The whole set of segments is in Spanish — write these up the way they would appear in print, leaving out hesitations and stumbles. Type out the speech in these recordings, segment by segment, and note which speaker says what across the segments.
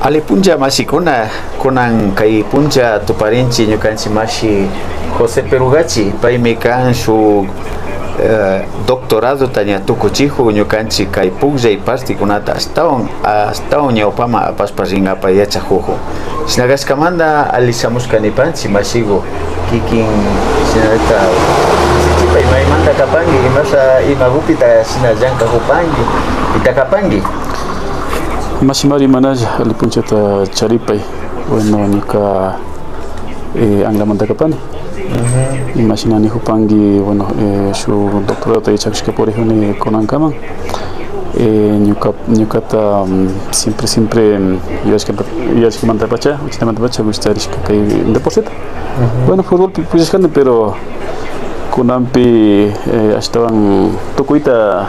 Speaker 1: Ali punja masikuna kunan kai punja tuparinchi ñukanchi mashi José Perugachi paymi kan su doctorado taña tukuchihu ñukanchi kai pukllay partikunata astawan ñawpama apaspa rinapa yachajuju sinagashkamanta alisamushkanipanchi mashigo kikin sinareta sichipay maymanta kapangi imasa imagupita sinayanka hupangi itakapangi
Speaker 2: Mashimari manaya alipunchata charipay bueno ñuka anglamanta kapani imaginani hupangi bueno su doctorado yachakshka por ejemplo konankaman ñukata siempre yachkamanta pacha uchtamanta pacha gustarishka kay deporteta bueno fútbol puyashkani pero kunampi ashtawan tukuyta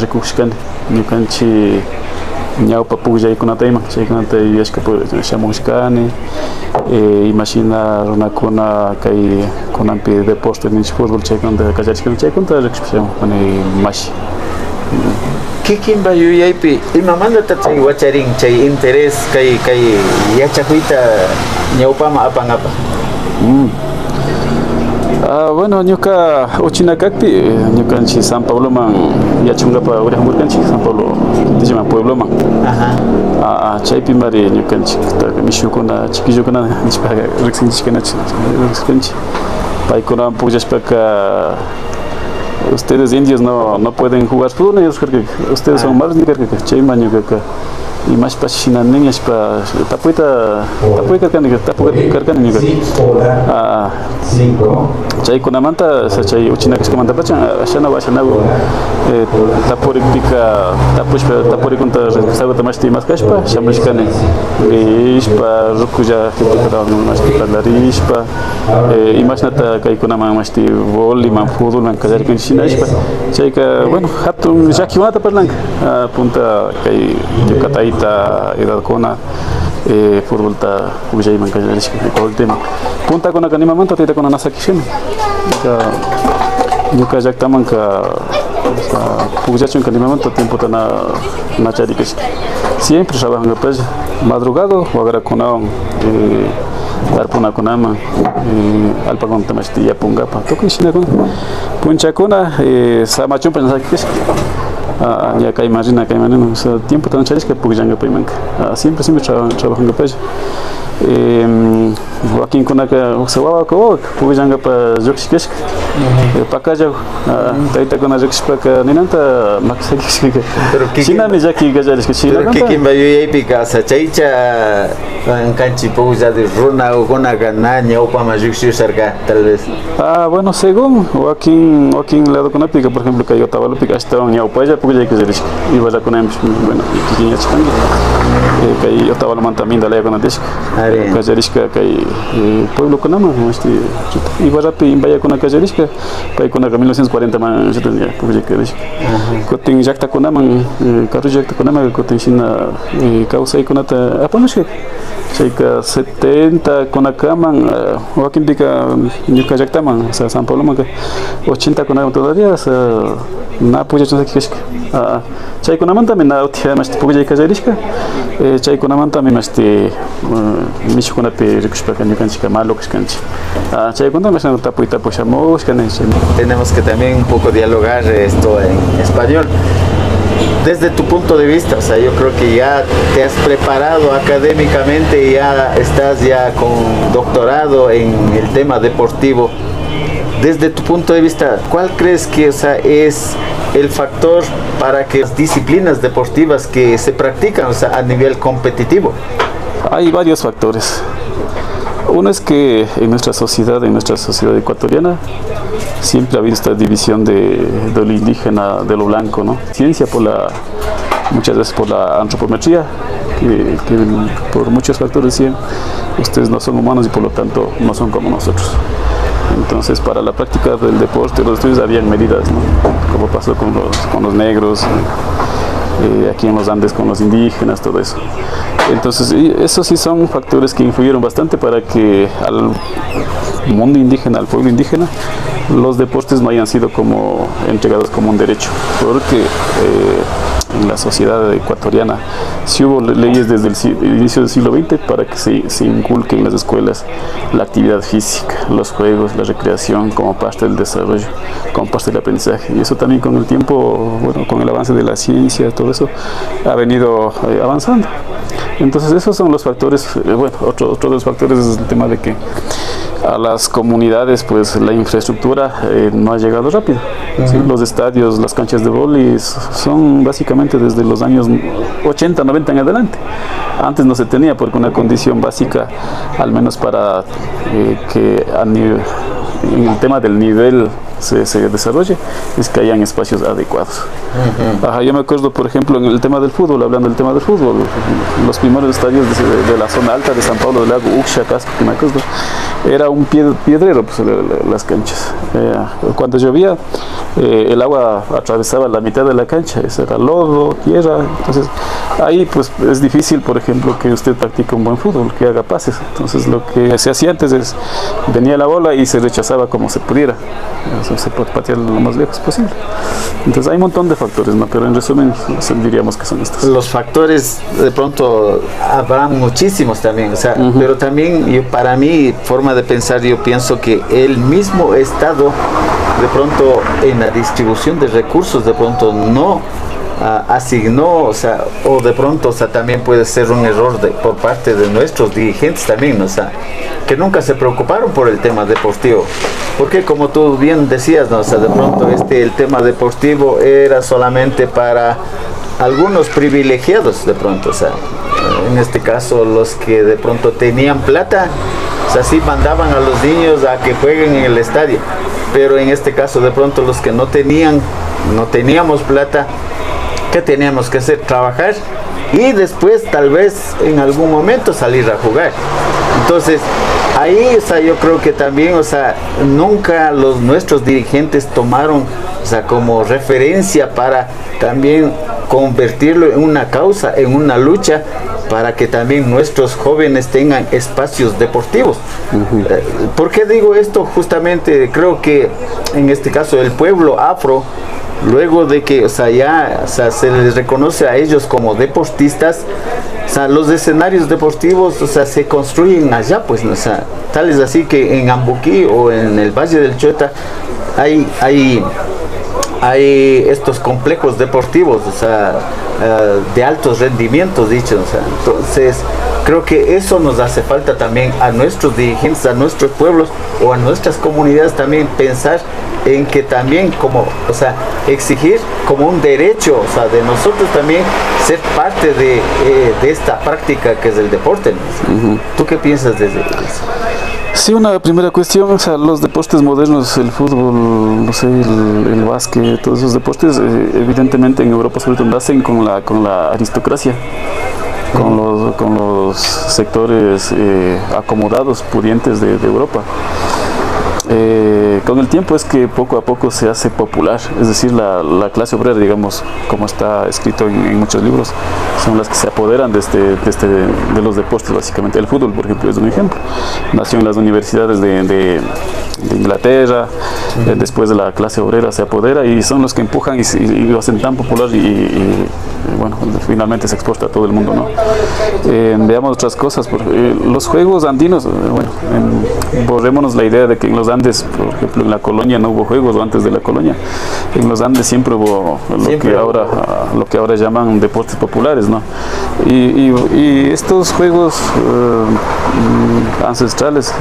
Speaker 2: rikushkani ñukanchi ñawpa pugllaykunata ima chaykunata yuyashka shamushkani imagina runakuna kay kunanpi deporte ninchik fútbol chaykunata kallarishkani chaykunata rikushpashamun mani mashi
Speaker 1: kikinpa yuyaypi imamanta chay wacharin chay interés kay yachakuyta ñawpama apan apa
Speaker 2: bueno ñuka uchinakakpi ñukanchik San Pablo man yachungapa urajamurkanchik San Pablo tillaman pueblo man chaypi mari ñukanchik mishukuna chiquillukuna nishpa riqsinchik paykuna pullashpaka ustedes indios no pueden jugar fútbol ellos ustedes son malos ni karkaka chayma ñukaka imashpa shina niñashpa tapuyta karkani ñuka chaykunamanta chay uchinakashkamanta pachan ashanagu tapurikpika tapurikunta responsableta mashti maskashpa shamushkani ishpa rukulla hipikarawan mashti parlarishpa imashnata kaykunaman mashti voliman fútbolman kallarikun shinashpa chayka bueno hatun llakikunata parlanka punta kay ñukataita edadkuna fútbolta pullayman kallarishka todo el tema puntakuna kanimamanta taytakuna nasakishkani ñuka llaktamanka pullachun kanimamanta tiempota nacharikashka siempre trabajankapash madrugado wagrakunawan tarpunakunaman alpakunata mashti yapungapa tukuy shinakuna punchakuna samachunpa nasakishka ya kayman rina kayman rina tiempo tan charishka pugllankapaymanta siempre trabajankapash Joaquín kunaka wawaka pullankapa llukshiskashka pakallaw taytakuna llukshispaka ninanta maksakishka shinami llaki kallarishka
Speaker 1: pero kikinpa yuyaypika chaycha kanchi pullade runakunaka na ñawpama llukshiusharka tal vez
Speaker 2: bueno según Joaquín ladokunapika por ejemplo kay Otavalopica ashtawan ñawpalla pullay kallarishka iballakunaman bueno kikin yachkanki kay Otavalomanta mindalayakunatishka kallarishka kay pueblo kunaman mashti ibarrapi imbayakuna kallarishka paykunaka 1940 man pullay kallarishka kutin llaktakunaman carro llaktakunaman kutin shina kawsaykunata apamushka chayka 70 kunakaman Joaquinpika ñuka llaktaman San Pablomanka 80 kunaman todavía na pullachunakishka chaykunamantami na utia mashti pullay kallarishka chaykunamantami mashti mishukunapi rikushpaka ñukanchika malo kashkanchik chaykunata mashti tapuyta pushamushkani
Speaker 1: tenemos que también un poco dialogar esto en español. Desde tu punto de vista, o sea, yo creo que ya te has preparado académicamente, ya estás ya con doctorado en el tema deportivo. Desde tu punto de vista, ¿cuál crees que es el factor para que las disciplinas deportivas que se practican, a nivel competitivo?
Speaker 2: Hay varios factores. Uno es que en nuestra sociedad ecuatoriana, siempre ha habido esta división de lo indígena, de lo blanco, ¿no? Ciencia muchas veces por la antropometría, que por muchos factores decían, ustedes no son humanos y por lo tanto no son como nosotros. Entonces, para la práctica del deporte, los estudios habían medidas, ¿no? Como pasó con los negros, aquí en los Andes con los indígenas, todo eso. Entonces, esos sí son factores que influyeron bastante para que al mundo indígena, al pueblo indígena, los deportes no hayan sido como entregados como un derecho, porque en la sociedad ecuatoriana, sí hubo leyes desde el inicio del siglo XX para que se inculque en las escuelas la actividad física, los juegos, la recreación como parte del desarrollo, como parte del aprendizaje. Y eso también con el tiempo, bueno, con el avance de la ciencia, todo eso ha venido avanzando. Entonces esos son los factores. Bueno, otro de los factores es el tema de que a las comunidades pues la infraestructura no ha llegado rápido. ¿Sí? Los estadios, las canchas de vóley son básicamente desde los años 80, 90 en adelante. Antes no se tenía porque una condición básica, al menos para que en el tema del nivel se desarrolle, es que hayan espacios adecuados. Ajá, yo me acuerdo, por ejemplo, en el tema del fútbol, hablando del tema del fútbol, los primeros estadios de la zona alta de San Pablo del Lago, Uxcha, Casco, que me acuerdo, era un piedrero, pues, las canchas. Cuando llovía, el agua atravesaba la mitad de la cancha, eso era lodo, tierra. Entonces ahí pues es difícil, por ejemplo, que usted practique un buen fútbol, que haga pases. Entonces lo que se hacía antes es, venía la bola y se rechazaba como se pudiera, se puede patear lo más lejos posible. Entonces hay un montón de factores, ¿no? Pero en resumen diríamos que son estos.
Speaker 1: Los factores de pronto habrán muchísimos también, o sea, pero también para mí, forma de pensar, yo pienso que el mismo Estado de pronto en la distribución de recursos de pronto no asignó, o sea, o de pronto, o sea, también puede ser un error por parte de nuestros dirigentes también, o sea, que nunca se preocuparon por el tema deportivo, porque como tú bien decías, ¿no? O sea, de pronto el tema deportivo era solamente para algunos privilegiados de pronto, o sea, en este caso los que de pronto tenían plata, o sea, sí mandaban a los niños a que jueguen en el estadio, pero en este caso de pronto los que no teníamos plata, ¿qué teníamos que hacer? Trabajar y después tal vez en algún momento salir a jugar. Entonces ahí, o sea, yo creo que también, o sea, nunca nuestros dirigentes tomaron, o sea, como referencia para también convertirlo en una causa, en una lucha, para que también nuestros jóvenes tengan espacios deportivos. ¿Por qué digo esto? Justamente creo que en este caso el pueblo afro, luego de que, o sea, ya, o sea, se les reconoce a ellos como deportistas, o sea, los escenarios deportivos, o sea, se construyen allá, pues, o sea, tal es así que en Ambuquí o en el Valle del Chota hay estos complejos deportivos, o sea, de altos rendimientos, dicho, o sea, entonces creo que eso nos hace falta también a nuestros dirigentes, a nuestros pueblos o a nuestras comunidades también pensar en que también como, o sea, exigir como un derecho, o sea, de nosotros también ser parte de esta práctica que es el deporte, ¿no? ¿Tú qué piensas de eso?
Speaker 2: Sí, una primera cuestión, o sea, los deportes modernos, el fútbol, no sé, el básquet, todos esos deportes, evidentemente en Europa sobre todo nacen con la aristocracia, con los sectores acomodados, pudientes de Europa. Con el tiempo es que poco a poco se hace popular, es decir, la clase obrera, digamos, como está escrito en muchos libros, son las que se apoderan de los deportes, básicamente. El fútbol, por ejemplo, es un ejemplo. Nació en las universidades de Inglaterra, después de la clase obrera se apodera y son los que empujan y lo hacen tan popular y bueno, finalmente se exporta a todo el mundo, ¿no? Veamos otras cosas, los juegos andinos, bueno, borrémonos la idea de que en los Andes, por ejemplo, en la colonia no hubo juegos, o antes de la colonia, en los Andes siempre hubo lo que ahora llaman deportes populares, ¿no? Y estos juegos ancestrales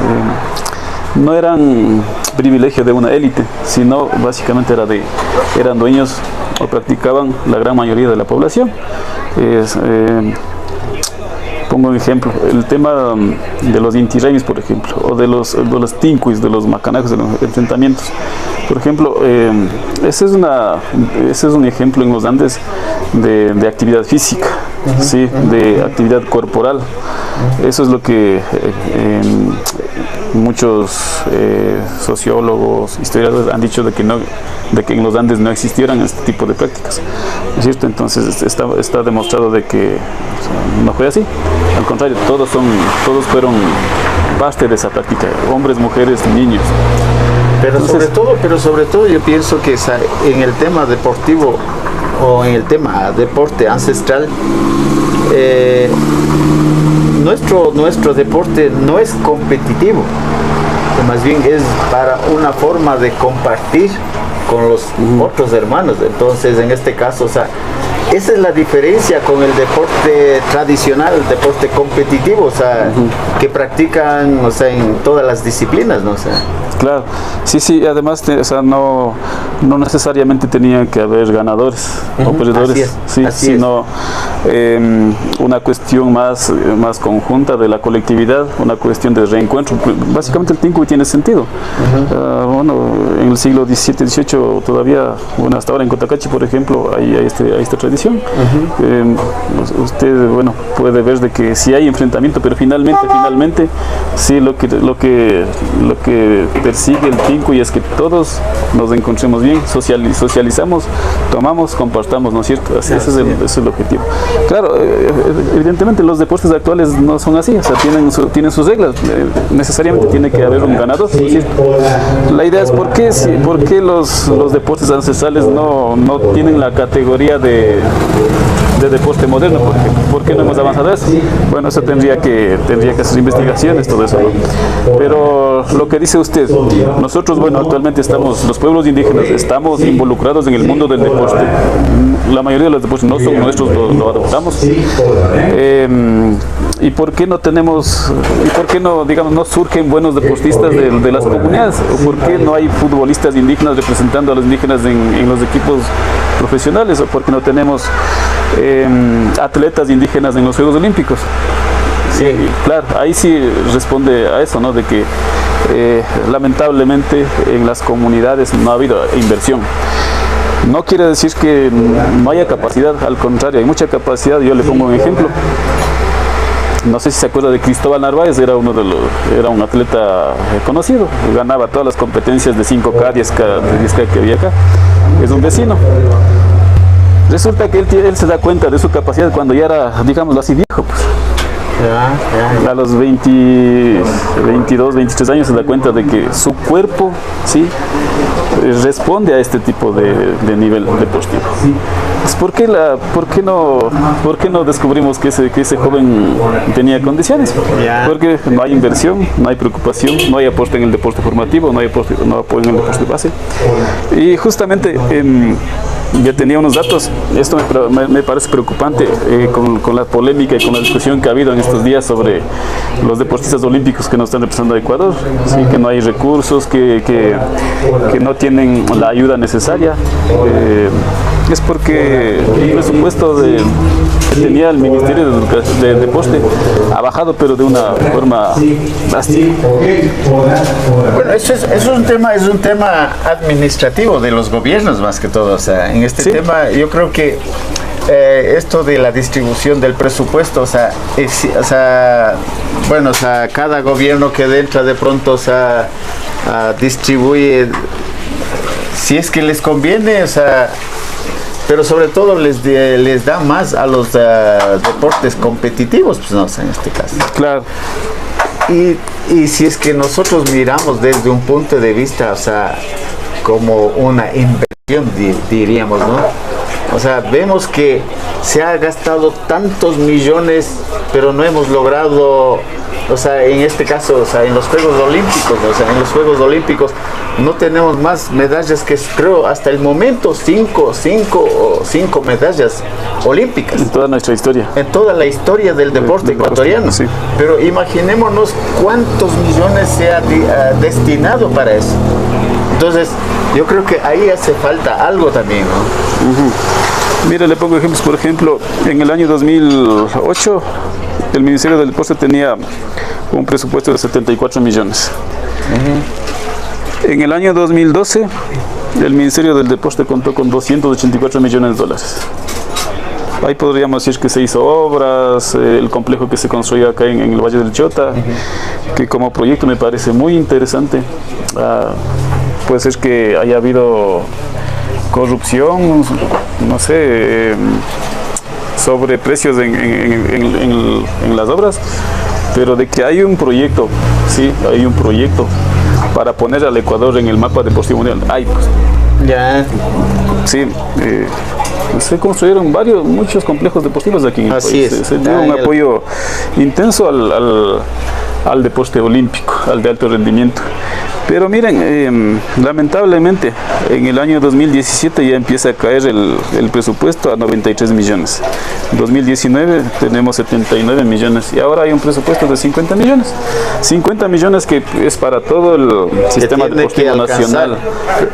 Speaker 2: no eran privilegio de una élite, sino básicamente eran dueños o practicaban la gran mayoría de la población. Pongo un ejemplo, el tema de los inti-raymis, por ejemplo, o de los tincuis, de los macanacos, de los enfrentamientos. Por ejemplo, ese es un ejemplo en los Andes de actividad física, ¿sí? De actividad corporal. Eso es lo que muchos sociólogos, historiadores han dicho de que en los Andes no existieran este tipo de prácticas, ¿no es cierto? Entonces está demostrado de que no fue así. Al contrario, todos fueron parte de esa práctica, hombres, mujeres, niños.
Speaker 1: Pero sobre todo yo pienso que en el tema deportivo, o en el tema deporte ancestral, nuestro deporte no es competitivo, más bien es para una forma de compartir con los otros hermanos. Entonces, en este caso, o sea, esa es la diferencia con el deporte tradicional, el deporte competitivo, o sea, que practican, o sea, en todas las disciplinas, ¿no? O sea,
Speaker 2: claro, sí, además, o sea, no necesariamente tenía que haber ganadores o perdedores, sino una cuestión más conjunta de la colectividad, una cuestión de reencuentro. Básicamente el Tincuy tiene sentido. Bueno, en el siglo XVII, XVIII todavía, bueno, hasta ahora en Cotacachi, por ejemplo, hay esta tradición. Usted, bueno, puede ver de que sí hay enfrentamiento, pero finalmente sí lo que persigue el Tincuy es que todos nos encontremos bien, socializamos, tomamos, compartamos, ¿no es cierto? Ese es el objetivo. Claro, evidentemente los deportes actuales no son así, o sea, tienen sus reglas, necesariamente tiene que haber un ganador, ¿no es cierto? La idea es por qué los deportes ancestrales no tienen la categoría de deporte moderno, ¿por qué no hemos avanzado eso? Bueno, eso tendría que hacer investigaciones, todo eso, ¿no? Pero lo que dice usted, nosotros, bueno, actualmente los pueblos indígenas estamos involucrados en el mundo del deporte. La mayoría de los deportes no son nuestros, lo adoptamos. ¿Y por qué no digamos, no surgen buenos deportistas de las comunidades? ¿O por qué no hay futbolistas indígenas representando a los indígenas en los equipos profesionales? ¿O por qué no tenemos atletas indígenas en los Juegos Olímpicos? Sí, claro, ahí sí responde a eso, ¿no? De que lamentablemente en las comunidades no ha habido inversión. No quiere decir que no haya capacidad, al contrario, hay mucha capacidad. Yo le pongo un ejemplo. No sé si se acuerda de Cristóbal Narváez, era un atleta conocido, ganaba todas las competencias de 5K, 10K que había acá. Es un vecino. Resulta que él se da cuenta de su capacidad cuando ya era, digámoslo así, viejo, pues. A los 22, 23 años se da cuenta de que su cuerpo, ¿sí?, responde a este tipo de nivel deportivo. ¿Por qué no descubrimos que ese joven tenía condiciones? Porque no hay inversión, no hay preocupación, no hay aporte en el deporte formativo, no hay apoyo en el deporte de base. Y justamente yo tenía unos datos, esto me parece preocupante, con la polémica y con la discusión que ha habido en estos días sobre los deportistas olímpicos que nos están representando a Ecuador, ¿sí? Que no hay recursos, que no tienen la ayuda necesaria. Es porque el presupuesto que tenía el Ministerio de Deporte ha bajado, pero de una forma drástica.
Speaker 1: Bueno, eso es un tema administrativo de los gobiernos más que todo. O sea, en este tema yo creo que esto de la distribución del presupuesto, bueno, cada gobierno que entra de pronto, distribuye si es que les conviene, pero sobre todo les da más a los deportes competitivos, pues no, en este caso.
Speaker 2: Claro.
Speaker 1: Y si es que nosotros miramos desde un punto de vista, como una inversión, diríamos, ¿no? O sea, vemos que se ha gastado tantos millones, pero no hemos logrado, en este caso, en los Juegos Olímpicos, no tenemos más medallas que, creo, hasta el momento, cinco medallas olímpicas.
Speaker 2: En toda nuestra historia.
Speaker 1: En toda la historia del deporte ecuatoriano. Sí. Pero imaginémonos cuántos millones se ha destinado para eso. Entonces, yo creo que ahí hace falta algo también, ¿no?
Speaker 2: Mire, le pongo ejemplos. Por ejemplo, en el año 2008, el Ministerio del Deporte tenía un presupuesto de 74 millones. En el año 2012, el Ministerio del Deporte contó con 284 millones de dólares. Ahí podríamos decir que se hizo obras, el complejo que se construyó acá en el Valle del Chota, que como proyecto me parece muy interesante. Puede ser que haya habido corrupción, no sé, sobre precios en las obras, pero de que hay un proyecto, sí, hay un proyecto para poner al Ecuador en el mapa deportivo mundial. Hay, pues.
Speaker 1: Ya.
Speaker 2: Sí, se construyeron muchos complejos deportivos aquí en el
Speaker 1: Así
Speaker 2: país.
Speaker 1: es.
Speaker 2: Se dio un apoyo intenso al deporte olímpico, al de alto rendimiento. Pero miren, lamentablemente en el año 2017 ya empieza a caer el presupuesto a 93 millones. En 2019 tenemos 79 millones y ahora hay un presupuesto de 50 millones. 50 millones que es para todo el sistema deportivo nacional,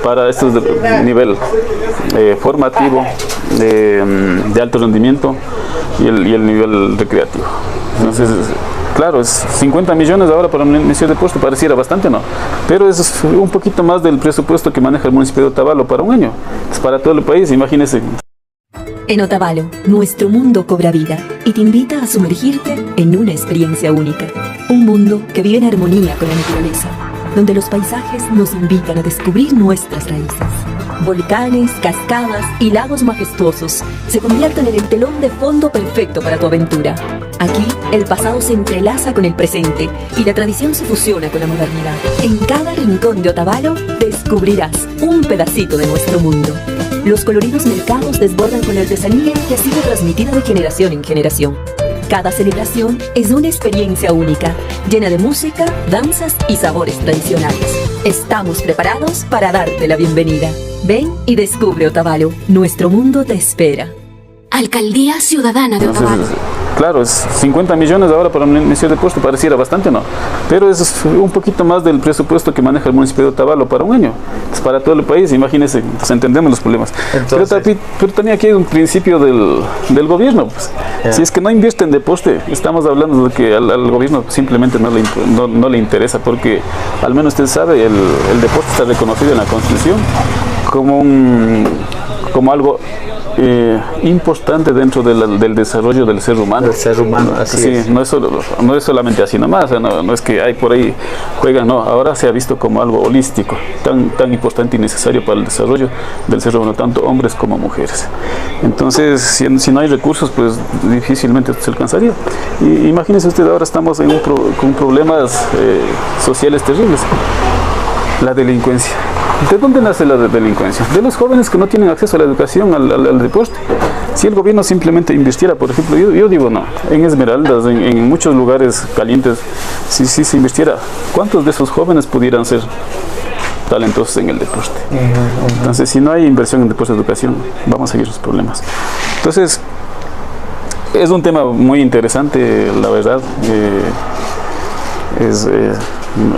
Speaker 2: para este nivel formativo, de alto rendimiento y el nivel recreativo. Entonces, claro, es 50 millones ahora para el Ministerio de Deporte, pareciera bastante, ¿no? Pero es un poquito más del presupuesto que maneja el municipio de Otavalo para un año. Es para todo el país, imagínense.
Speaker 3: En Otavalo, nuestro mundo cobra vida y te invita a sumergirte en una experiencia única. Un mundo que vive en armonía con la naturaleza, donde los paisajes nos invitan a descubrir nuestras raíces. Volcanes, cascadas y lagos majestuosos se convierten en el telón de fondo perfecto para tu aventura. Aquí, el pasado se entrelaza con el presente y la tradición se fusiona con la modernidad. En cada rincón de Otavalo descubrirás un pedacito de nuestro mundo. Los coloridos mercados desbordan con la artesanía que ha sido transmitida de generación en generación. Cada celebración es una experiencia única, llena de música, danzas y sabores tradicionales. Estamos preparados para darte la bienvenida. Ven y descubre Otavalo. Nuestro mundo te espera.
Speaker 4: Alcaldía Ciudadana de Otavalo.
Speaker 2: Claro, es 50 millones ahora para el Ministerio de Deporte, pareciera bastante, ¿no? Pero es un poquito más del presupuesto que maneja el municipio de Otavalo para un año. Es para todo el país, imagínense, entonces entendemos los problemas. Entonces, pero también aquí hay un principio del gobierno. Pues. Si es que no invierte en deporte, estamos hablando de que al gobierno simplemente no le interesa, porque al menos usted sabe, el deporte está reconocido en la Constitución como algo importante dentro del desarrollo del ser humano.
Speaker 1: Del ser humano, así es.
Speaker 2: No es solamente así nomás, no es que hay por ahí juegan, no, ahora se ha visto como algo holístico, tan importante y necesario para el desarrollo del ser humano, tanto hombres como mujeres. Entonces, si no hay recursos, pues difícilmente se alcanzaría. Y imagínense usted, ahora estamos con problemas sociales terribles. La delincuencia. ¿De dónde nace la delincuencia? De los jóvenes que no tienen acceso a la educación, al deporte. Si el gobierno simplemente invirtiera, por ejemplo, yo digo no, en Esmeraldas, en muchos lugares calientes, si se invirtiera, ¿cuántos de esos jóvenes pudieran ser talentosos en el deporte? Entonces, si no hay inversión en deporte y educación, vamos a seguir los problemas. Entonces, es un tema muy interesante, la verdad.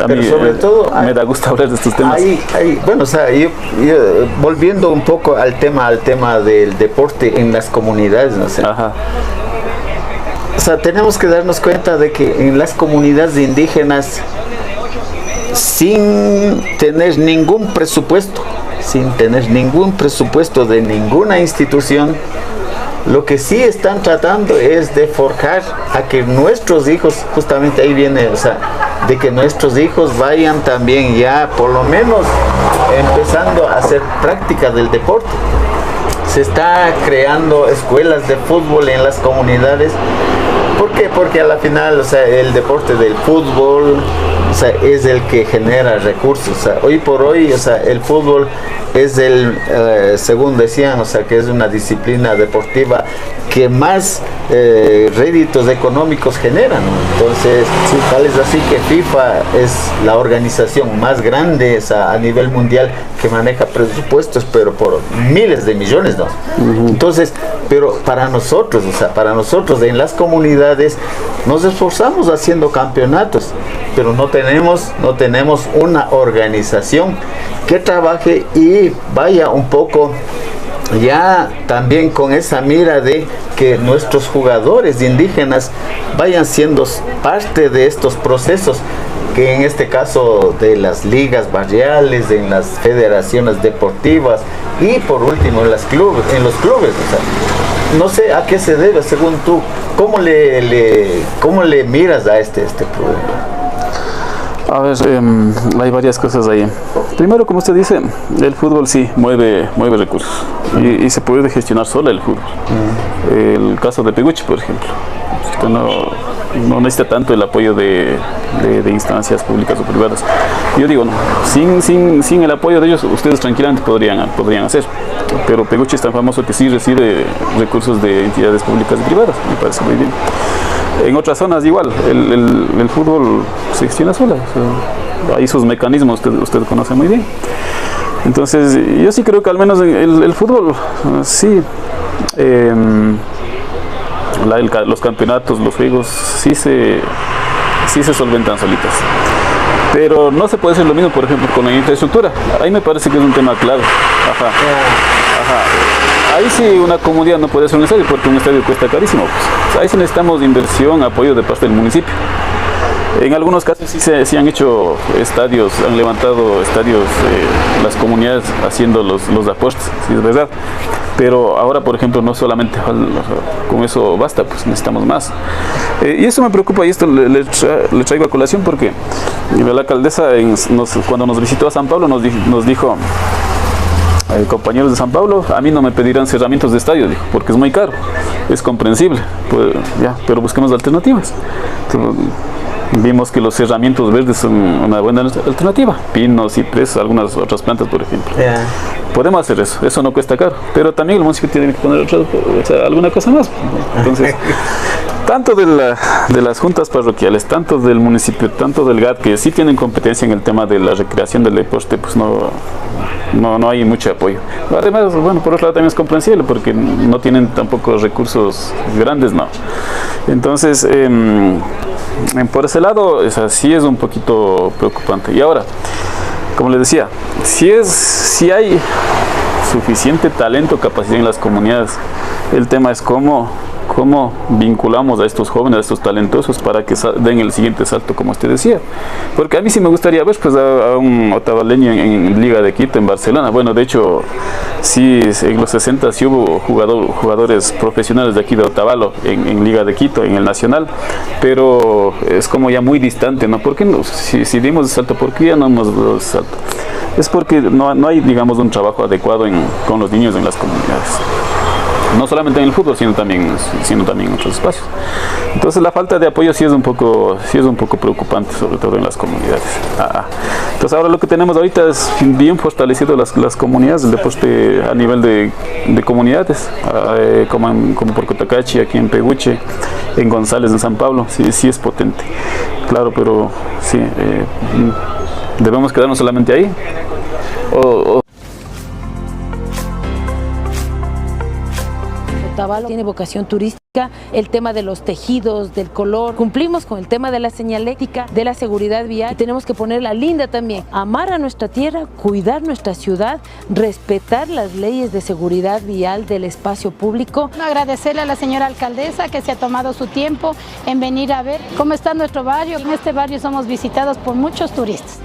Speaker 2: A
Speaker 1: pero
Speaker 2: mí,
Speaker 1: sobre todo
Speaker 2: me da gusto hablar de estos temas.
Speaker 1: Bueno, o sea, volviendo un poco al tema del deporte en las comunidades, ¿no?
Speaker 2: Ajá.
Speaker 1: O sea, tenemos que darnos cuenta de que en las comunidades indígenas, sin tener ningún presupuesto de ninguna institución, lo que sí están tratando es de forjar a que nuestros hijos, justamente ahí viene, o sea, de que nuestros hijos vayan también ya por lo menos empezando a hacer práctica del deporte. Se está creando escuelas de fútbol en las comunidades. ¿Por qué? Porque a la final, o sea, el deporte del fútbol, o sea, es el que genera recursos. O sea, hoy por hoy, o sea, el fútbol es según decían, o sea, que es una disciplina deportiva que más réditos económicos genera, ¿no? Entonces, tal es así que FIFA es la organización más grande, o sea, a nivel mundial, que maneja presupuestos, pero por miles de millones, ¿no? Entonces, pero para nosotros, o sea, en las comunidades nos esforzamos haciendo campeonatos, pero no tenemos una organización que trabaje y vaya un poco ya también con esa mira de que nuestros jugadores indígenas vayan siendo parte de estos procesos, que en este caso de las ligas barriales, en las federaciones deportivas y por último en los clubes. O sea, no sé a qué se debe, según tú, ¿cómo le miras a este problema?
Speaker 2: A ver, hay varias cosas ahí. Primero, como usted dice, el fútbol sí mueve recursos y se puede gestionar sola el fútbol. El caso de Peguchi, por ejemplo. no necesita tanto el apoyo de instancias públicas o privadas. Yo digo, no, sin el apoyo de ellos, ustedes tranquilamente podrían hacer. Pero Peguche es tan famoso que sí recibe recursos de entidades públicas y privadas, me parece muy bien. En otras zonas igual, el fútbol se gestiona sola, o sea, hay sus mecanismos, usted conoce muy bien. Entonces, yo sí creo que al menos el fútbol, sí, los campeonatos, los juegos, sí se solventan solitas. Pero no se puede hacer lo mismo, por ejemplo, con la infraestructura. Ahí me parece que es un tema clave. Ajá. Ahí sí una comunidad no puede ser un estadio porque un estadio cuesta carísimo. Pues. Ahí sí necesitamos inversión, apoyo de parte del municipio. En algunos casos sí han hecho estadios, han levantado estadios las comunidades haciendo los aportes, sí es verdad. Pero ahora, por ejemplo, no solamente con eso basta, pues necesitamos más. Y eso me preocupa y esto le traigo a colación porque la alcaldesa cuando nos visitó a San Pablo nos dijo, compañeros de San Pablo, a mí no me pedirán cerramientos de estadio, dijo, porque es muy caro, es comprensible, pues, ya, pero busquemos alternativas. Entonces, vimos que los cerramientos verdes son una buena alternativa, pinos, ciprés, algunas otras plantas, por ejemplo. Podemos hacer eso no cuesta caro, pero también el municipio tiene que poner alguna cosa más. Entonces, tanto de las juntas parroquiales, tanto del municipio, tanto del GAT, que sí tienen competencia en el tema de la recreación del deporte, pues no hay mucho apoyo. Además, bueno, por otro lado también es comprensible porque no tienen tampoco recursos grandes, no. Entonces, por ese lado, sí es un poquito preocupante. Y ahora, como les decía, si hay suficiente talento, capacidad en las comunidades, el tema es cómo vinculamos a estos jóvenes, a estos talentosos para que den el siguiente salto, como usted decía. Porque a mí sí me gustaría ver pues, a un otavaleño en Liga de Quito, en Barcelona. Bueno, de hecho, sí, en los 60 sí hubo jugadores profesionales de aquí de Otavalo en Liga de Quito, en el Nacional, pero es como ya muy distante, ¿no? ¿Por qué no? Si dimos el salto, ¿por qué ya no hemos dado el salto? Es porque no hay, digamos, un trabajo adecuado con los niños en las comunidades. No solamente en el fútbol, sino también en otros espacios. Entonces la falta de apoyo sí es un poco preocupante, sobre todo en las comunidades. Entonces ahora lo que tenemos ahorita es bien fortalecido las comunidades, el deporte a nivel de comunidades, como por Cotacachi, aquí en Peguche, en González, en San Pablo, sí es potente. Claro, pero sí, debemos quedarnos solamente ahí.
Speaker 5: Otavalo tiene vocación turística, el tema de los tejidos, del color, cumplimos con el tema de la señalética, de la seguridad vial, y tenemos que ponerla linda también, amar a nuestra tierra, cuidar nuestra ciudad, respetar las leyes de seguridad vial del espacio público.
Speaker 6: Agradecerle a la señora alcaldesa que se ha tomado su tiempo en venir a ver cómo está nuestro barrio. En este barrio somos visitados por muchos turistas.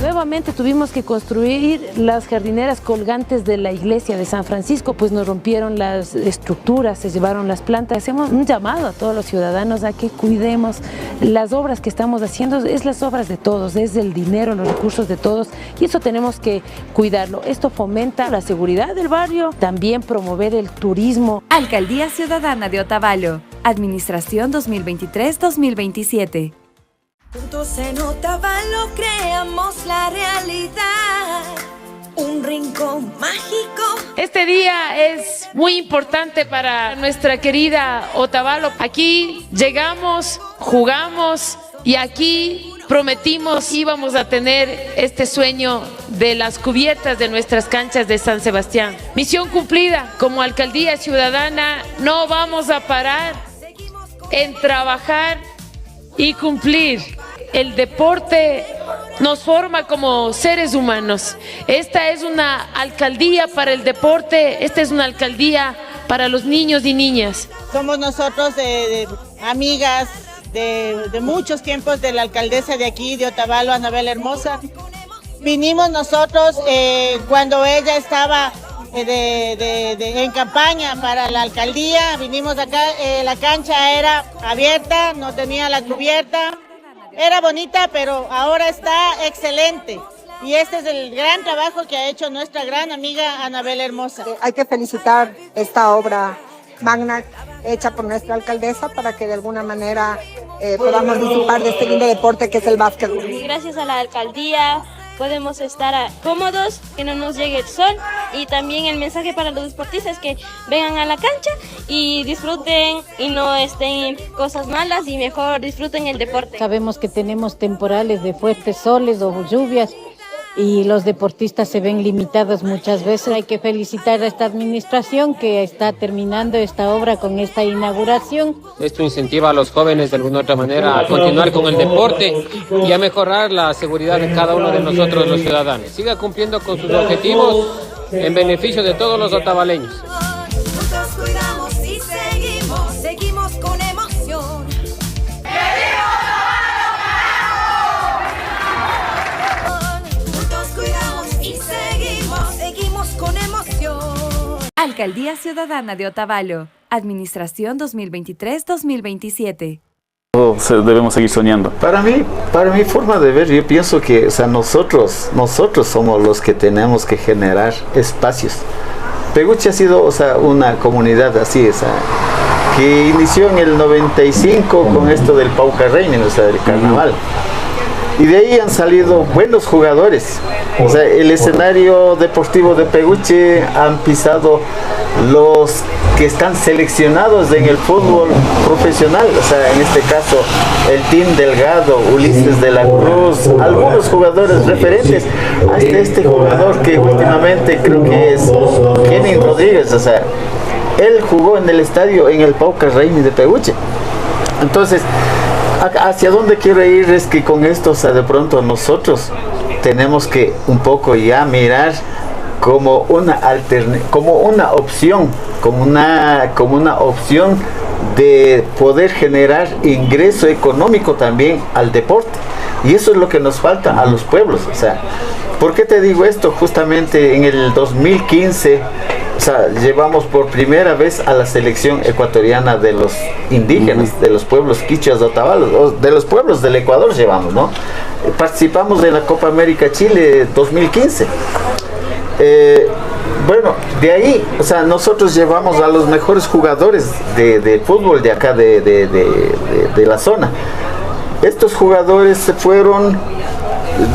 Speaker 5: Nuevamente tuvimos que construir las jardineras colgantes de la iglesia de San Francisco, pues nos rompieron las estructuras, se llevaron las plantas. Hacemos un llamado a todos los ciudadanos a que cuidemos las obras que estamos haciendo, es las obras de todos, es el dinero, los recursos de todos, y eso tenemos que cuidarlo. Esto fomenta la seguridad del barrio, también promover el turismo.
Speaker 7: Alcaldía Ciudadana de Otavalo, Administración 2023-2027.
Speaker 8: Juntos en Otavalo creamos la realidad, un rincón mágico.
Speaker 9: Este día es muy importante para nuestra querida Otavalo. Aquí llegamos, jugamos y aquí prometimos íbamos a tener este sueño de las cubiertas de nuestras canchas de San Sebastián. Misión cumplida. Como Alcaldía Ciudadana no vamos a parar en trabajar y cumplir. El deporte nos forma como seres humanos. Esta es una alcaldía para el deporte, esta es una alcaldía para los niños y niñas.
Speaker 10: Somos nosotros amigas de muchos tiempos de la alcaldesa de aquí, de Otavalo, Anabel Hermosa. Vinimos nosotros cuando ella estaba en campaña para la alcaldía, vinimos acá, la cancha era abierta, no tenía la cubierta, era bonita, pero ahora está excelente. Y este es el gran trabajo que ha hecho nuestra gran amiga Anabel Hermosa.
Speaker 11: Hay que felicitar esta obra magna hecha por nuestra alcaldesa para que de alguna manera podamos disfrutar de este lindo deporte que es el básquetbol.
Speaker 12: Gracias a la alcaldía podemos estar cómodos, que no nos llegue el sol, y también el mensaje para los deportistas que vengan a la cancha y disfruten y no estén cosas malas y mejor disfruten el deporte.
Speaker 5: Sabemos que tenemos temporales de fuertes soles o lluvias y los deportistas se ven limitados muchas veces. Hay que felicitar a esta administración que está terminando esta obra con esta inauguración.
Speaker 13: Esto incentiva a los jóvenes de alguna otra manera a continuar con el deporte y a mejorar la seguridad de cada uno de nosotros los ciudadanos. Siga cumpliendo con sus objetivos en beneficio de todos los otavaleños.
Speaker 8: Juntos cuidamos y seguimos con emoción. Seguimos con emoción.
Speaker 7: Alcaldía Ciudadana de Otavalo. Administración 2023-2027.
Speaker 2: Debemos seguir soñando.
Speaker 1: Para mi forma de ver, yo pienso que, o sea, nosotros somos los que tenemos que generar espacios. Peguche ha sido, o sea, una comunidad así, o sea, que inició en el 95 con esto del Paucarreño, o sea, del carnaval. Y de ahí han salido buenos jugadores. O sea, el escenario deportivo de Peguche han pisado los que están seleccionados en el fútbol profesional. O sea, en este caso, el Team Delgado, Ulises de la Cruz, algunos jugadores referentes. Hasta este jugador que últimamente creo que es Kenny Rodríguez. O sea, él jugó en el estadio en el Paucarreño de Peguche. Entonces, hacia dónde quiero ir es que con esto, o sea, de pronto nosotros tenemos que un poco ya mirar como una opción de poder generar ingreso económico también al deporte. Y eso es lo que nos falta a los pueblos. O sea, ¿por qué te digo esto? Justamente en el 2015, o sea, llevamos por primera vez a la selección ecuatoriana de los indígenas, de los pueblos quichuas de Otavalo, de los pueblos del Ecuador llevamos, ¿no? Participamos en la Copa América Chile 2015. Bueno, de ahí, o sea, nosotros llevamos a los mejores jugadores de fútbol de acá, de la zona. Estos jugadores se fueron,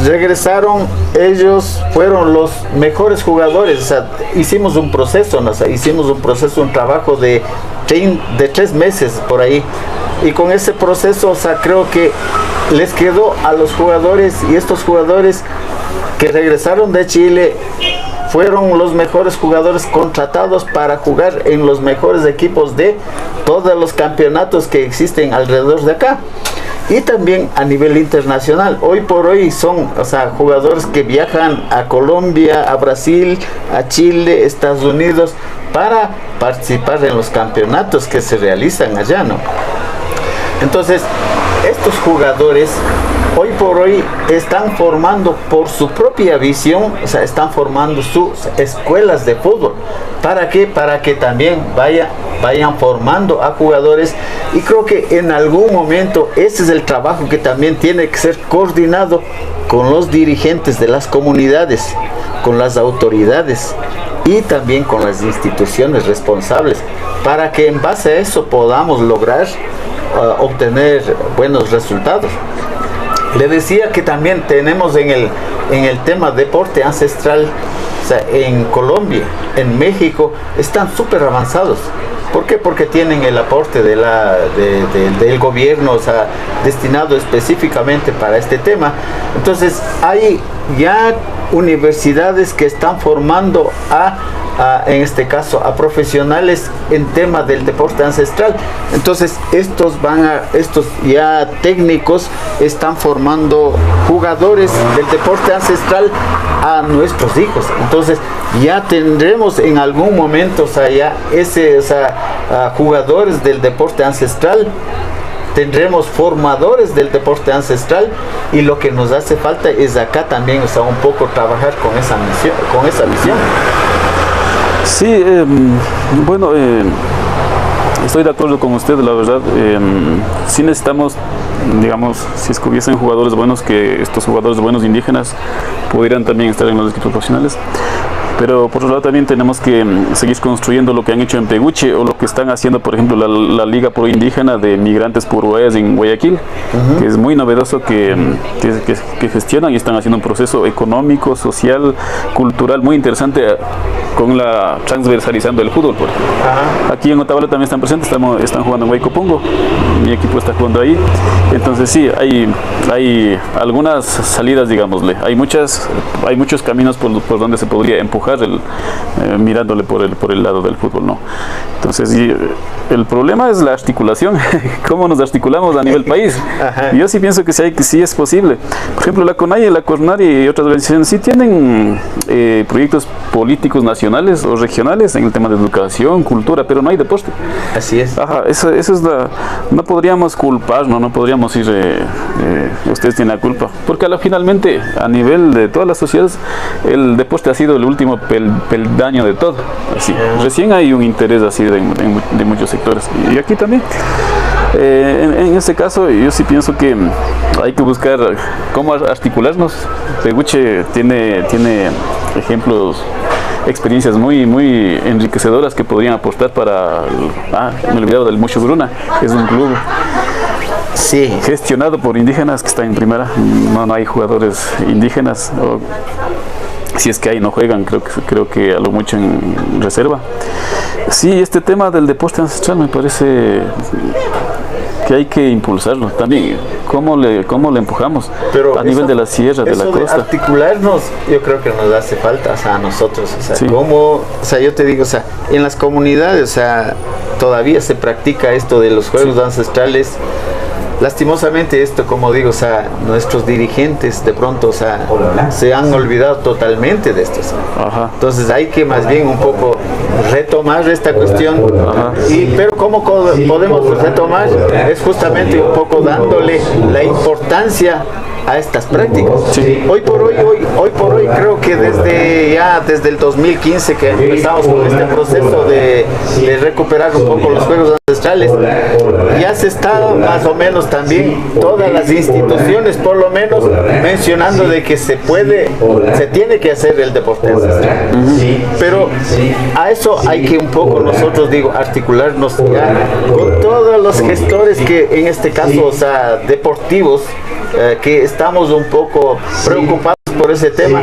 Speaker 1: regresaron, ellos fueron los mejores jugadores. O sea, hicimos un proceso, ¿no? O sea, un trabajo de 3 meses por ahí. Y con ese proceso, o sea, creo que les quedó a los jugadores, y estos jugadores que regresaron de Chile fueron los mejores jugadores contratados para jugar en los mejores equipos de todos los campeonatos que existen alrededor de acá. Y también a nivel internacional. Hoy por hoy son, o sea, jugadores que viajan a Colombia, a Brasil, a Chile, Estados Unidos, para participar en los campeonatos que se realizan allá, ¿no? Entonces, estos jugadores hoy por hoy están formando por su propia visión, o sea, están formando sus escuelas de fútbol. ¿Para qué? Para que también vayan formando a jugadores, y creo que en algún momento ese es el trabajo que también tiene que ser coordinado con los dirigentes de las comunidades, con las autoridades y también con las instituciones responsables, para que en base a eso podamos lograr obtener buenos resultados. Le decía que también tenemos en el tema deporte ancestral, o sea, en Colombia, en México, están súper avanzados. ¿Por qué? Porque tienen el aporte del gobierno, o sea, destinado específicamente para este tema. Entonces, hay ya universidades que están formando en este caso a profesionales en tema del deporte ancestral. Entonces estos ya técnicos están formando jugadores del deporte ancestral a nuestros hijos. Entonces ya tendremos en algún momento, o sea, ya jugadores del deporte ancestral, tendremos formadores del deporte ancestral, y lo que nos hace falta es acá también, o sea, un poco trabajar con esa visión.
Speaker 2: Sí, bueno, estoy de acuerdo con usted, la verdad. Sí necesitamos, digamos, si es que hubiesen jugadores buenos, que estos jugadores buenos indígenas pudieran también estar en los equipos profesionales. Pero por otro lado también tenemos que seguir construyendo lo que han hecho en Peguche o lo que están haciendo, por ejemplo, la Liga Pro Indígena de Migrantes Puruayas en Guayaquil, que es muy novedoso que gestionan y están haciendo un proceso económico, social, cultural muy interesante transversalizando el fútbol. Por ejemplo. Aquí en Otavalo también están presentes, están jugando en Huaycopungo, mi equipo está jugando ahí. Entonces sí, hay algunas salidas, digámosle, hay muchos caminos por donde se podría empujar mirándole por el lado del fútbol, ¿no? Entonces el problema es la articulación, cómo nos articulamos a nivel país. Yo sí pienso que sí es posible. Por ejemplo, la CONAIE, la CORNARI y otras organizaciones sí tienen proyectos políticos nacionales o regionales en el tema de educación, cultura, pero no hay deporte.
Speaker 1: Así es.
Speaker 2: Eso es no podríamos culparnos, no podríamos ir, ustedes tienen la culpa, porque finalmente a nivel de todas las sociedades el deporte ha sido el último peldaño de todo. Así. Recién hay un interés así de muchos sectores y aquí también. En este caso yo sí pienso que hay que buscar cómo articularnos. Peguche tiene ejemplos, experiencias muy enriquecedoras que podrían aportar para me he olvidado del Mucho Gruna, es un club gestionado por indígenas que está en primera, no hay jugadores indígenas, si es que hay no juegan, creo que a lo mucho en reserva. Sí, este tema del deporte ancestral me parece que hay que impulsarlo también. ¿Cómo le empujamos? Pero a nivel de la sierra, de la costa?
Speaker 1: De articularnos, yo creo que nos hace falta, a nosotros. Yo te digo, en las comunidades, todavía se practica esto de los juegos ancestrales. Lastimosamente esto, como digo, nuestros dirigentes de pronto, se han olvidado totalmente de esto. Entonces hay que más bien un poco retomar esta cuestión. Pero ¿cómo podemos retomar? Es justamente un poco dándole la importancia a estas prácticas. Hoy por hoy creo que desde el 2015 que empezamos con este proceso de recuperar un poco los juegos ancestrales, ya se está más o menos también todas las instituciones por lo menos mencionando de que se tiene que hacer el deporte ancestral. Pero a eso hay que un poco nosotros articularnos con todos los gestores que en este caso deportivos, que estamos un poco preocupados por ese tema,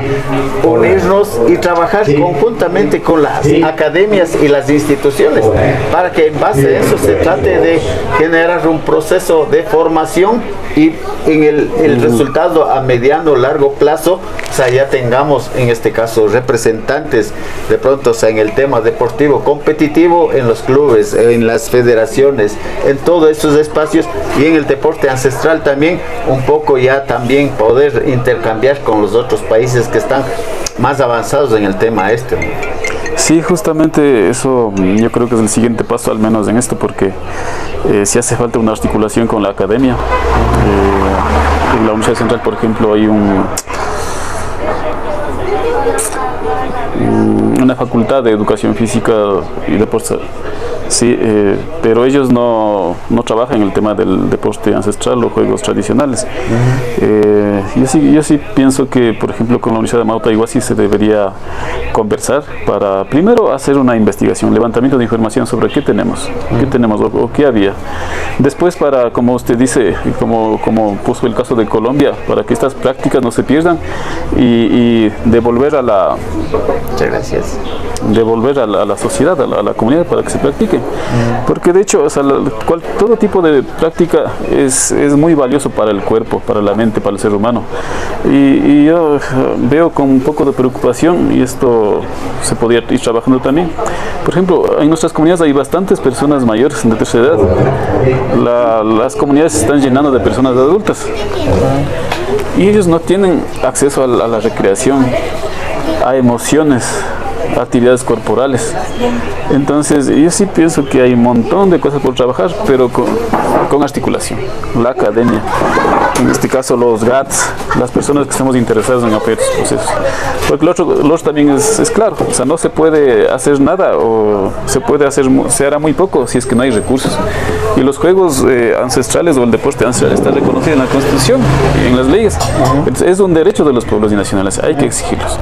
Speaker 1: unirnos y trabajar conjuntamente con las academias y las instituciones para que en base a eso se trate de generar un proceso de formación y en el resultado a mediano largo plazo ya tengamos en este caso representantes de pronto en el tema deportivo competitivo en los clubes, en las federaciones, en todos esos espacios, y en el deporte ancestral también un poco también poder intercambiar con los otros países que están más avanzados en el tema
Speaker 2: Sí, justamente eso yo creo que es el siguiente paso, al menos en esto, porque sí hace falta una articulación con la academia. En la Universidad Central, por ejemplo, hay una facultad de educación física y deporte. Sí, pero ellos no trabajan en el tema del deporte ancestral o juegos tradicionales. Yo sí pienso que, por ejemplo, con la Universidad de Mauta igual sí se debería conversar para primero hacer una investigación, levantamiento de información sobre qué tenemos o qué había. Después para, como usted dice, como puso el caso de Colombia, para que estas prácticas no se pierdan y devolver a la...
Speaker 1: Muchas gracias.
Speaker 2: Devolver a la sociedad, a la comunidad para que se practique. Porque de hecho, todo tipo de práctica es muy valioso para el cuerpo, para la mente, para el ser humano. Y yo veo con un poco de preocupación, y esto se podría ir trabajando también. Por ejemplo, en nuestras comunidades hay bastantes personas mayores de tercera edad. Las comunidades se están llenando de personas adultas. Y ellos no tienen acceso a la recreación, a emociones, actividades corporales. Entonces yo sí pienso que hay un montón de cosas por trabajar, pero con articulación, la academia, en este caso los GATS, las personas que estamos interesadas en apoyar estos procesos, porque lo otro también es claro, no se puede hacer nada, o se hará muy poco si es que no hay recursos. Y los juegos ancestrales o el deporte ancestral está reconocido en la Constitución y en las leyes. Es un derecho de los pueblos y nacionales, hay que exigirlos.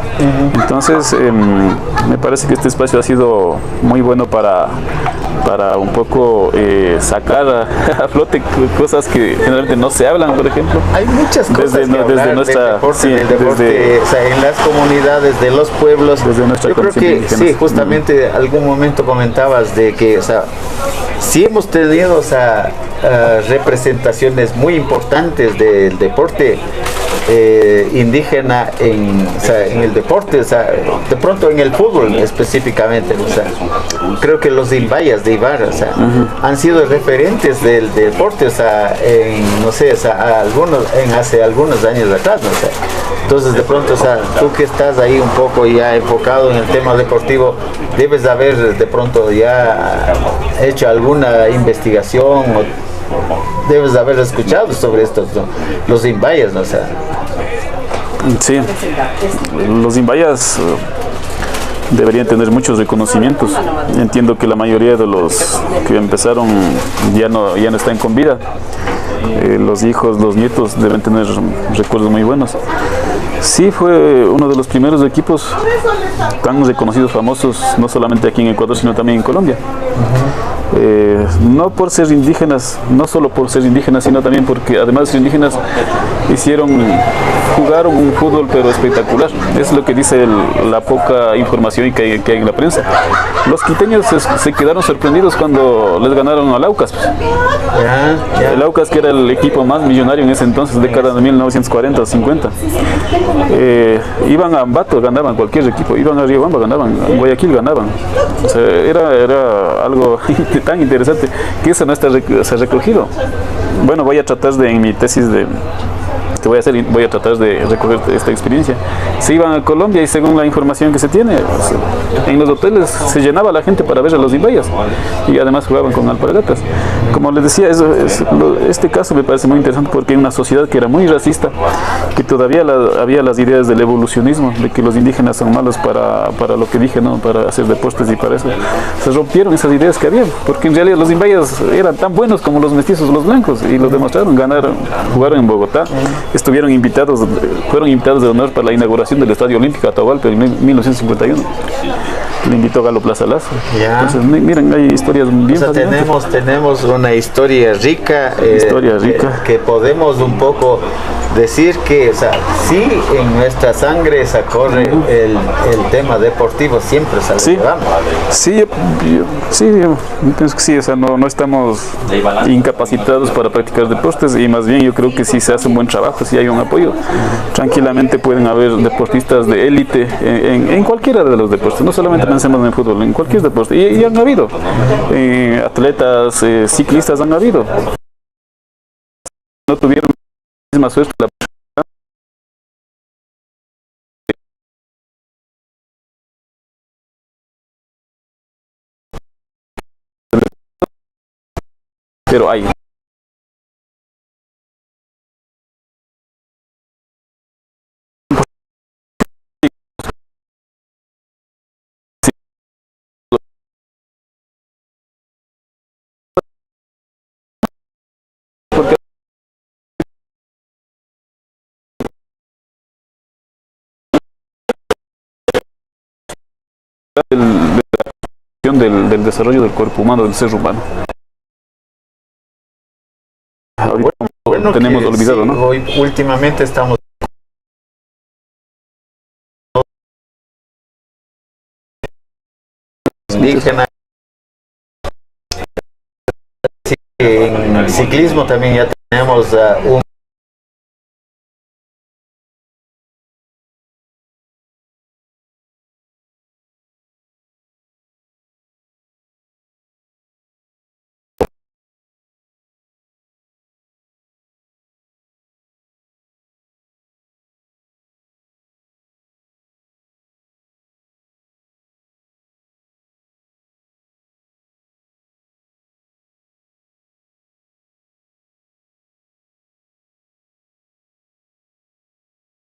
Speaker 2: Entonces, me parece que este espacio ha sido muy bueno para un poco sacar a flote cosas que generalmente no se hablan, por ejemplo.
Speaker 1: Hay muchas cosas
Speaker 2: desde nuestra
Speaker 1: deporte, o sea, en las comunidades de los pueblos.
Speaker 2: Desde nuestra
Speaker 1: yo creo que sí, justamente algún momento comentabas de que, o sea, sí hemos tenido, o sea, representaciones muy importantes del deporte indígena o sea, en el deporte, o sea, de pronto en el fútbol específicamente, o sea, creo que los Imbayas de Ibarra, o sea, han sido referentes del deporte, o sea, no sé, o sea, hace algunos años atrás, ¿no? O sea, entonces de pronto, o sea, tú que estás ahí un poco ya enfocado en el tema deportivo, debes de haber de pronto ya hecho alguna investigación o debes de haber escuchado sobre estos, ¿no? Los Imbayas, ¿no? O sea,
Speaker 2: sí, los Imbayas deberían tener muchos reconocimientos. Entiendo que la mayoría de los que empezaron ya no están con vida. Los hijos, los nietos deben tener recuerdos muy buenos. Sí, fue uno de los primeros equipos tan reconocidos, famosos, no solamente aquí en Ecuador, sino también en Colombia. No por ser indígenas, no solo por ser indígenas, sino también porque además de ser indígenas jugaron un fútbol pero espectacular. Es lo que dice la poca información que hay en la prensa. Los quiteños se quedaron sorprendidos cuando les ganaron al Aucas. El Aucas, que era el equipo más millonario en ese entonces, década de 1940 o 50. Iban a Ambato, ganaban cualquier equipo, iban a Riobamba, ganaban, a Guayaquil ganaban. O sea, era algo tan interesante que eso no se ha recogido. Bueno, voy a tratar en mi tesis voy a tratar de recoger esta experiencia. Se iban a Colombia y según la información que se tiene, en los hoteles se llenaba la gente para ver a los Imbayas y además jugaban con alpargatas. Como les decía, este caso me parece muy interesante porque hay una sociedad que era muy racista, que todavía había las ideas del evolucionismo, de que los indígenas son malos para lo que dije, ¿no? Para hacer deportes y para eso. Se rompieron esas ideas que había, porque en realidad los Imbayas eran tan buenos como los mestizos, los blancos, y lo demostraron, jugaron en Bogotá. Fueron invitados de honor para la inauguración del Estadio Olímpico Atahualpa en 1951. Le invitó Galo Plaza Lazo. Entonces, miren, hay historias bien fascinantes.
Speaker 1: Tenemos una historia rica, que podemos un poco decir que, o sea, sí, en nuestra sangre se corre el tema deportivo, siempre saludamos.
Speaker 2: Sí, yo pienso que sí, o sea, no estamos incapacitados para practicar deportes y más bien yo creo que si se hace un buen trabajo, si hay un apoyo, tranquilamente pueden haber deportistas de élite en cualquiera de los deportes, no solamente pensemos en el fútbol, en cualquier deporte, y han habido atletas, ciclistas han habido. No tuvieron la misma suerte pero hay. Del desarrollo del cuerpo humano, del ser humano. Bueno, tenemos olvidado,
Speaker 1: sí,
Speaker 2: ¿no?
Speaker 1: Hoy últimamente estamos indígenas. En el ciclismo también ya tenemos un